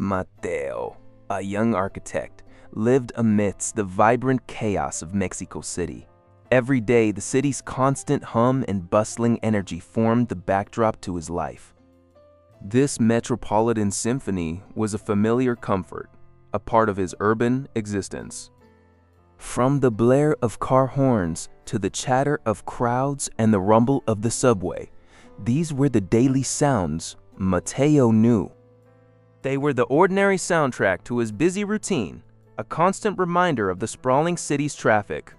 Mateo, a young architect, lived amidst the vibrant chaos of Mexico City. Every day, the city's constant hum and bustling energy formed the backdrop to his life. This metropolitan symphony was a familiar comfort, a part of his urban existence. From the blare of car horns to the chatter of crowds and the rumble of the subway, these were the daily sounds Mateo knew. They were the ordinary soundtrack to his busy routine, a constant reminder of the sprawling city's traffic.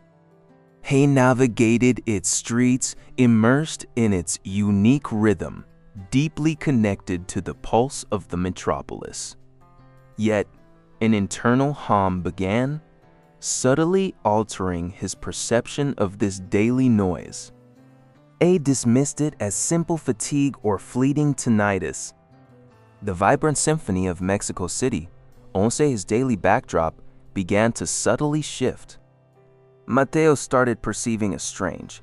He navigated its streets, immersed in its unique rhythm, deeply connected to the pulse of the metropolis. Yet, an internal hum began, subtly altering his perception of this daily noise. A dismissed it as simple fatigue or fleeting tinnitus. The vibrant symphony of Mexico City, Once's daily backdrop, began to subtly shift. Mateo started perceiving a strange,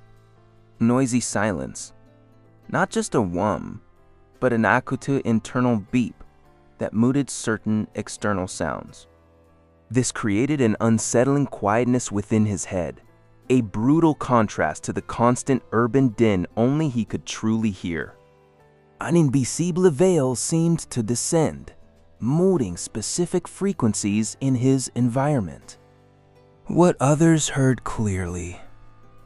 noisy silence. Not just a whum, but an acute internal beep that muted certain external sounds. This created an unsettling quietness within his head, a brutal contrast to the constant urban din only he could truly hear. An invisible veil seemed to descend, muting specific frequencies in his environment. What others heard clearly,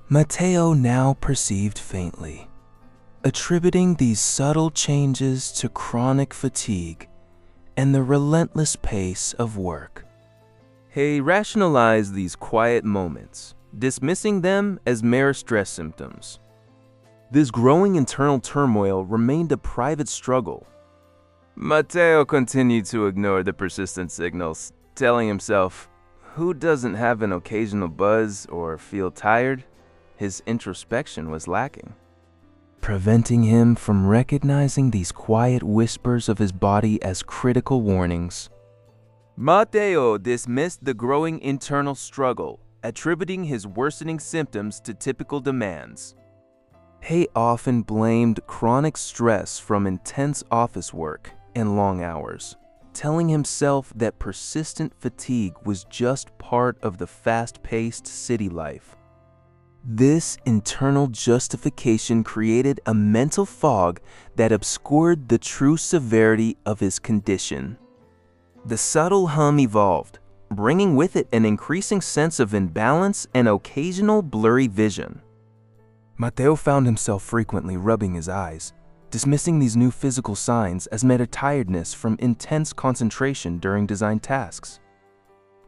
Mateo now perceived faintly, attributing these subtle changes to chronic fatigue and the relentless pace of work. He rationalized these quiet moments, dismissing them as mere stress symptoms. This growing internal turmoil remained a private struggle. Mateo continued to ignore the persistent signals, telling himself, who doesn't have an occasional buzz or feel tired? His introspection was lacking, preventing him from recognizing these quiet whispers of his body as critical warnings. Mateo dismissed the growing internal struggle, attributing his worsening symptoms to typical demands. He often blamed chronic stress from intense office work and long hours, telling himself that persistent fatigue was just part of the fast-paced city life. This internal justification created a mental fog that obscured the true severity of his condition. The subtle hum evolved, bringing with it an increasing sense of imbalance and occasional blurry vision. Mateo found himself frequently rubbing his eyes, dismissing these new physical signs as mere tiredness from intense concentration during design tasks.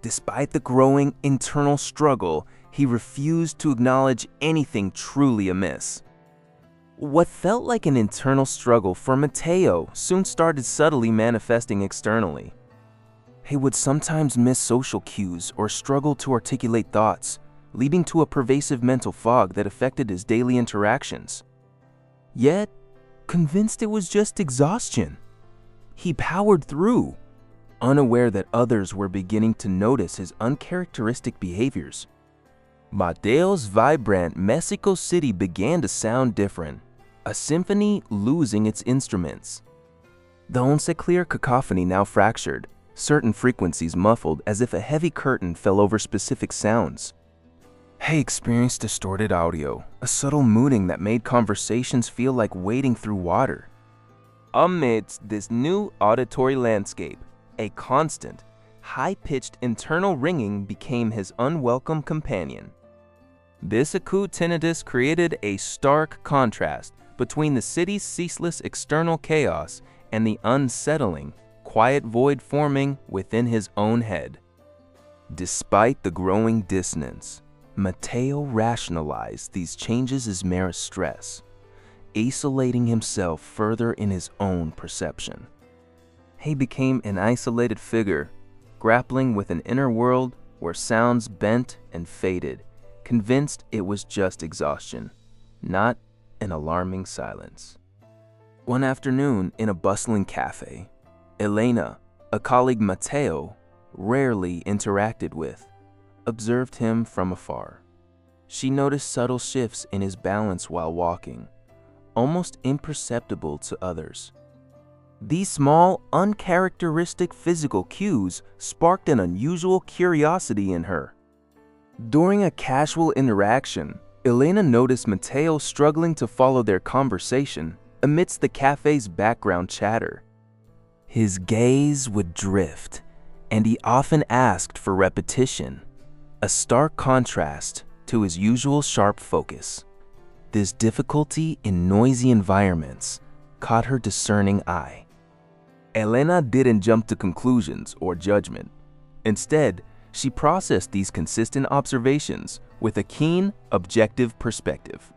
Despite the growing internal struggle, he refused to acknowledge anything truly amiss. What felt like an internal struggle for Mateo soon started subtly manifesting externally. He would sometimes miss social cues or struggle to articulate thoughts, leading to a pervasive mental fog that affected his daily interactions. Yet, convinced it was just exhaustion, he powered through, unaware that others were beginning to notice his uncharacteristic behaviors. Mateo's vibrant Mexico City began to sound different, a symphony losing its instruments. The once clear cacophony now fractured, certain frequencies muffled as if a heavy curtain fell over specific sounds. He experienced distorted audio, a subtle mooning that made conversations feel like wading through water. Amidst this new auditory landscape, a constant, high-pitched internal ringing became his unwelcome companion. This acute tinnitus created a stark contrast between the city's ceaseless external chaos and the unsettling, quiet void forming within his own head. Despite the growing dissonance, Mateo rationalized these changes as mere stress, isolating himself further in his own perception. He became an isolated figure, grappling with an inner world where sounds bent and faded, convinced it was just exhaustion, not an alarming silence. One afternoon in a bustling cafe, Elena, a colleague Mateo rarely interacted with, observed him from afar. She noticed subtle shifts in his balance while walking, almost imperceptible to others. These small, uncharacteristic physical cues sparked an unusual curiosity in her. During a casual interaction, Elena noticed Mateo struggling to follow their conversation amidst the cafe's background chatter. His gaze would drift, and he often asked for repetition, a stark contrast to his usual sharp focus. This difficulty in noisy environments caught her discerning eye. Elena didn't jump to conclusions or judgment. Instead, she processed these consistent observations with a keen, objective perspective.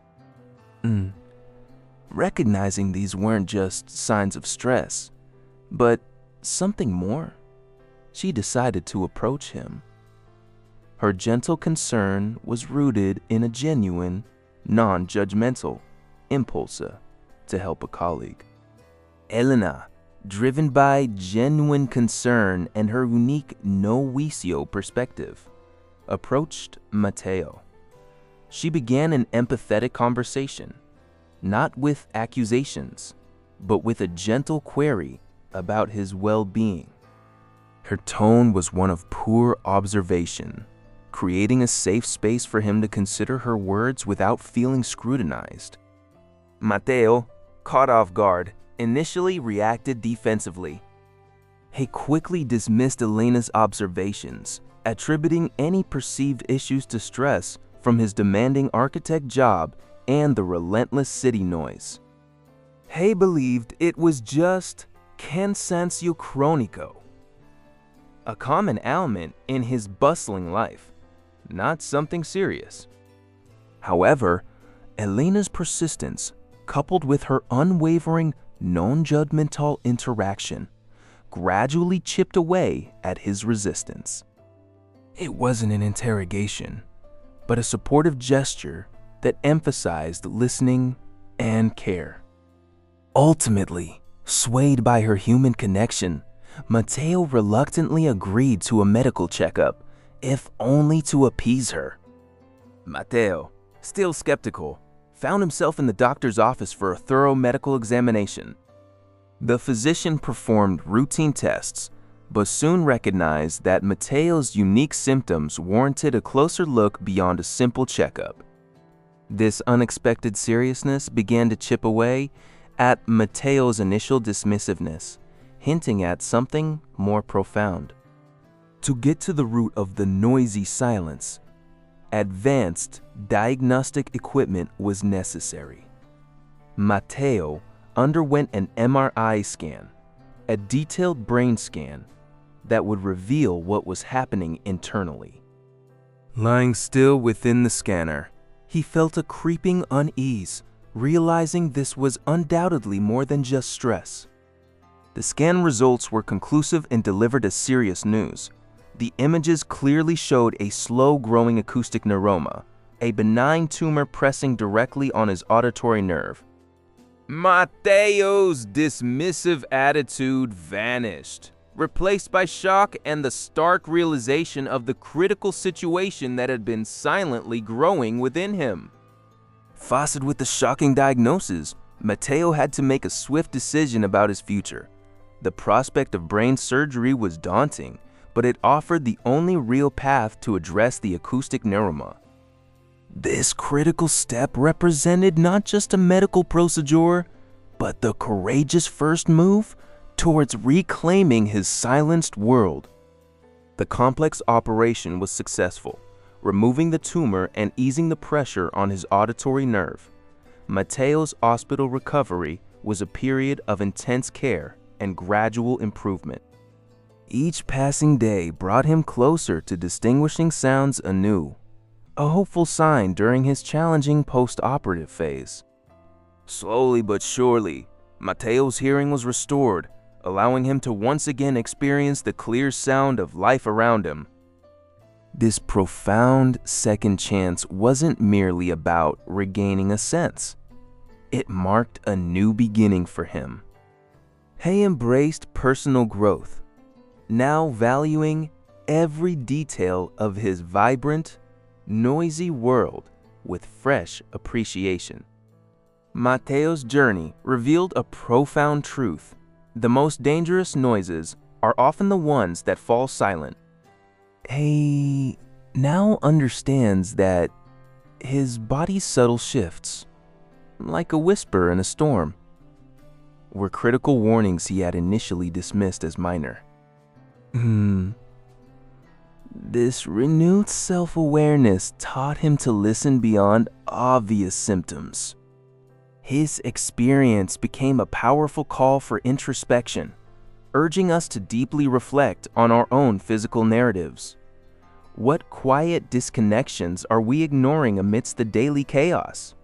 Recognizing these weren't just signs of stress, but something more, she decided to approach him. Her gentle concern was rooted in a genuine, non-judgmental impulse to help a colleague. Elena, driven by genuine concern and her unique no-juicio perspective, approached Mateo. She began an empathetic conversation, not with accusations, but with a gentle query about his well-being. Her tone was one of pure observation, creating a safe space for him to consider her words without feeling scrutinized. Mateo, caught off guard, initially reacted defensively. He quickly dismissed Elena's observations, attributing any perceived issues to stress from his demanding architect job and the relentless city noise. He believed it was just cansancio crónico, a common ailment in his bustling life, not something serious. However, Elena's persistence, coupled with her unwavering, non-judgmental interaction, gradually chipped away at his resistance. It wasn't an interrogation, but a supportive gesture that emphasized listening and care. Ultimately, swayed by her human connection, Mateo reluctantly agreed to a medical checkup, if only to appease her. Mateo, still skeptical, found himself in the doctor's office for a thorough medical examination. The physician performed routine tests, but soon recognized that Mateo's unique symptoms warranted a closer look beyond a simple checkup. This unexpected seriousness began to chip away at Mateo's initial dismissiveness, hinting at something more profound. To get to the root of the noisy silence, advanced diagnostic equipment was necessary. Mateo underwent an MRI scan, a detailed brain scan that would reveal what was happening internally. Lying still within the scanner, he felt a creeping unease, realizing this was undoubtedly more than just stress. The scan results were conclusive and delivered as serious news. The images clearly showed a slow-growing acoustic neuroma, a benign tumor pressing directly on his auditory nerve. Mateo's dismissive attitude vanished, replaced by shock and the stark realization of the critical situation that had been silently growing within him. Faced with the shocking diagnosis, Mateo had to make a swift decision about his future. The prospect of brain surgery was daunting, but it offered the only real path to address the acoustic neuroma. This critical step represented not just a medical procedure, but the courageous first move towards reclaiming his silenced world. The complex operation was successful, removing the tumor and easing the pressure on his auditory nerve. Mateo's hospital recovery was a period of intense care and gradual improvement. Each passing day brought him closer to distinguishing sounds anew, a hopeful sign during his challenging post-operative phase. Slowly but surely, Mateo's hearing was restored, allowing him to once again experience the clear sound of life around him. This profound second chance wasn't merely about regaining a sense. It marked a new beginning for him. He embraced personal growth, now valuing every detail of his vibrant, noisy world with fresh appreciation. Mateo's journey revealed a profound truth. The most dangerous noises are often the ones that fall silent. He now understands that his body's subtle shifts, like a whisper in a storm, were critical warnings he had initially dismissed as minor. This renewed self-awareness taught him to listen beyond obvious symptoms. His experience became a powerful call for introspection, urging us to deeply reflect on our own physical narratives. What quiet disconnections are we ignoring amidst the daily chaos?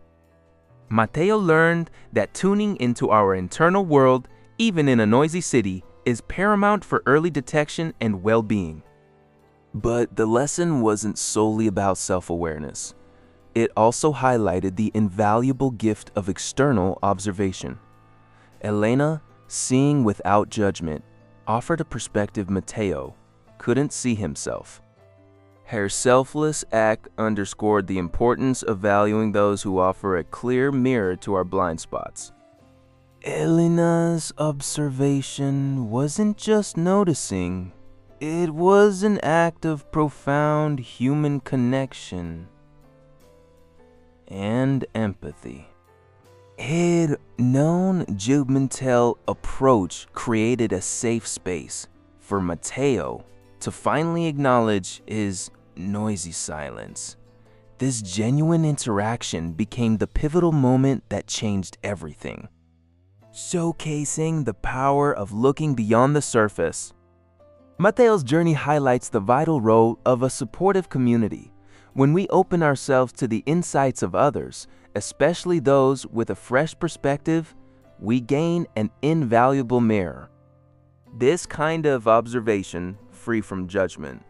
Mateo learned that tuning into our internal world, even in a noisy city, is paramount for early detection and well-being. But the lesson wasn't solely about self-awareness. It also highlighted the invaluable gift of external observation. Elena, seeing without judgment, offered a perspective Mateo couldn't see himself. Her selfless act underscored the importance of valuing those who offer a clear mirror to our blind spots. Elena's observation wasn't just noticing, it was an act of profound human connection and empathy. Her non-judgmental approach created a safe space for Mateo to finally acknowledge his noisy silence. This genuine interaction became the pivotal moment that changed everything, showcasing the power of looking beyond the surface. Mateo's journey highlights the vital role of a supportive community. When we open ourselves to the insights of others, especially those with a fresh perspective, we gain an invaluable mirror. This kind of observation, free from judgment,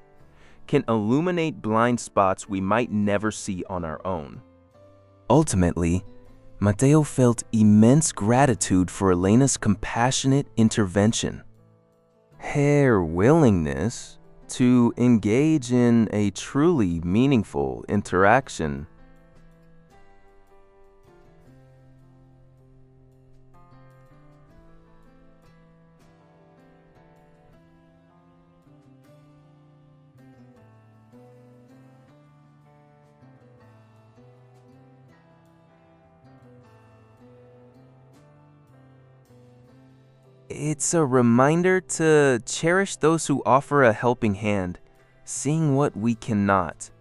can illuminate blind spots we might never see on our own. Ultimately, Mateo felt immense gratitude for Elena's compassionate intervention. Her willingness to engage in a truly meaningful interaction It's a reminder to cherish those who offer a helping hand, seeing what we cannot.